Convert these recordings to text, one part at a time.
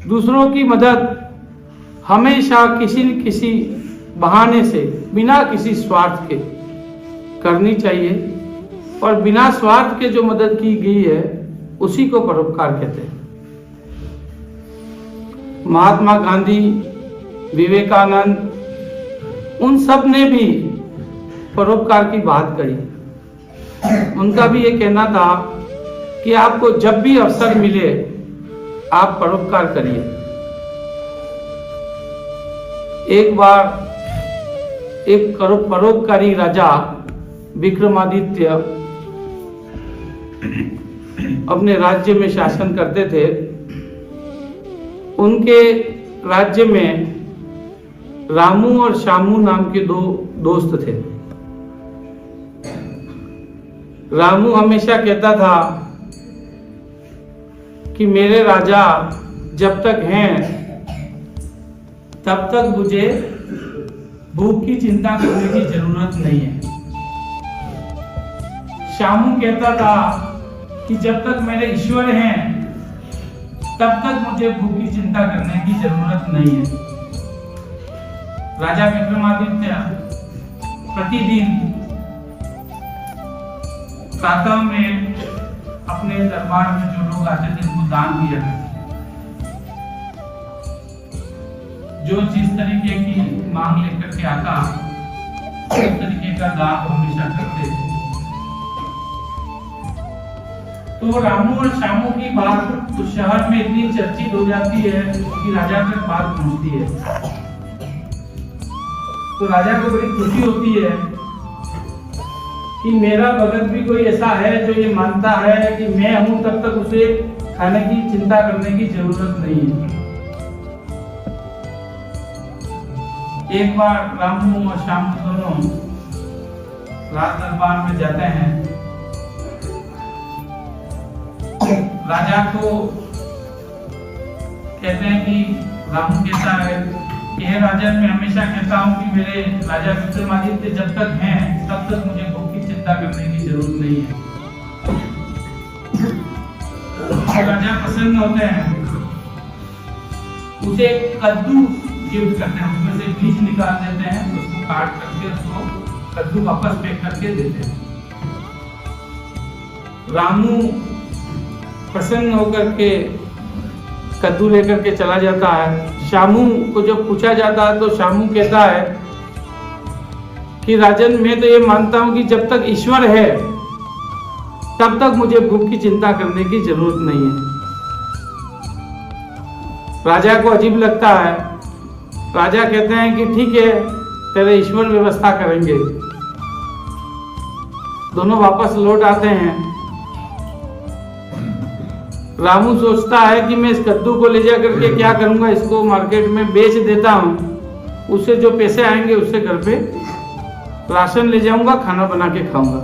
दूसरों की मदद हमेशा किसी न किसी बहाने से बिना किसी स्वार्थ के करनी चाहिए, और बिना स्वार्थ के जो मदद की गई है उसी को परोपकार कहते हैं। महात्मा गांधी, विवेकानंद, उन सब ने भी परोपकार की बात कही। उनका भी ये कहना था कि आपको जब भी अवसर मिले आप परोपकार करिए। एक बार एक परोपकारी राजा विक्रमादित्य अपने राज्य में शासन करते थे। उनके राज्य में रामू और श्यामू नाम के दो दोस्त थे। रामू हमेशा कहता था कि मेरे राजा जब तक हैं तब तक मुझे भूख की चिंता करने की जरूरत नहीं है। श्यामू कहता था कि जब तक मेरे ईश्वर हैं तब तक मुझे भूख की चिंता करने की जरूरत नहीं है। राजा विक्रमादित्य प्रतिदिन प्रातः में अपने दरबार में जो लोग आते थे उनको दान दिया करते थे। जो जिस तरीके की मांग लेकर के आता उस तरीके का दान हमेशा करते थे। तो रामू और श्यामू की बात तो शहर में इतनी चर्चित हो जाती है कि राजा तक बात पहुंचती है। तो राजा को बड़ी खुशी होती है कि मेरा भगत भी कोई ऐसा है जो ये मानता है कि मैं हूं तब तक उसे खाने की चिंता करने की जरूरत नहीं है। एक बार रामू और श्यामू दोनों राज दरबार में जाते हैं। राजा को कहते हैं कि रामू कहता है कि हे राजन, मैं हमेशा कहता हूं कि मेरे राजा विक्रमादित्य जब तक हैं तब तक मुझे भूख की चिंता करने की जरूरत नहीं है। राजा प्रसन्न होते हैं, उसे कद्दू गिफ्ट करते हैं, उसमें से बीज निकाल देते हैं, उसको काट करके उसको कद्दू वापस पैक करके देते हैं। रामू प्रसन्न होकर के कद्दू लेकर के चला जाता है। श्यामू को जब पूछा जाता है तो श्यामू कहता है कि राजन, मैं तो ये मानता हूं कि जब तक ईश्वर है तब तक मुझे भूख की चिंता करने की जरूरत नहीं है। राजा को अजीब लगता है। राजा कहते हैं कि ठीक है, तेरे ईश्वर व्यवस्था करेंगे। दोनों वापस लौट आते हैं। रामू सोचता है कि मैं इस कद्दू को ले जा करके क्या करूंगा, इसको मार्केट में बेच देता हूं, उससे जो पैसे आएंगे उससे घर पे राशन ले जाऊंगा, खाना बना के खाऊंगा।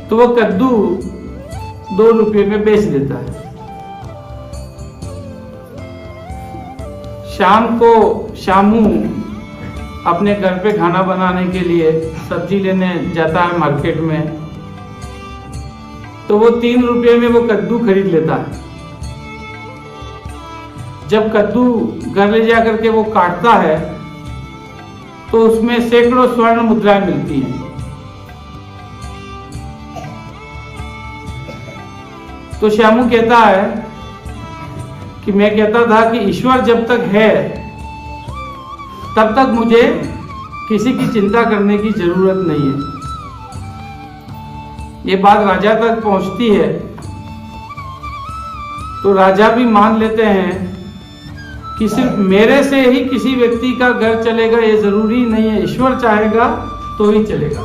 तो वो कद्दू 2 रुपये में बेच देता है। शाम को श्यामू अपने घर पे खाना बनाने के लिए सब्जी लेने जाता है मार्केट में। तो वो 3 रुपये में वो कद्दू खरीद लेता है। जब कद्दू घर ले जा करके वो काटता है तो उसमें सैकड़ों स्वर्ण मुद्राएं मिलती हैं। तो श्यामू कहता है कि मैं कहता था कि ईश्वर जब तक है तब तक मुझे किसी की चिंता करने की जरूरत नहीं है। ये बात राजा तक पहुंचती है तो राजा भी मान लेते हैं कि सिर्फ मेरे से ही किसी व्यक्ति का घर चलेगा ये जरूरी नहीं है, ईश्वर चाहेगा तो ही चलेगा।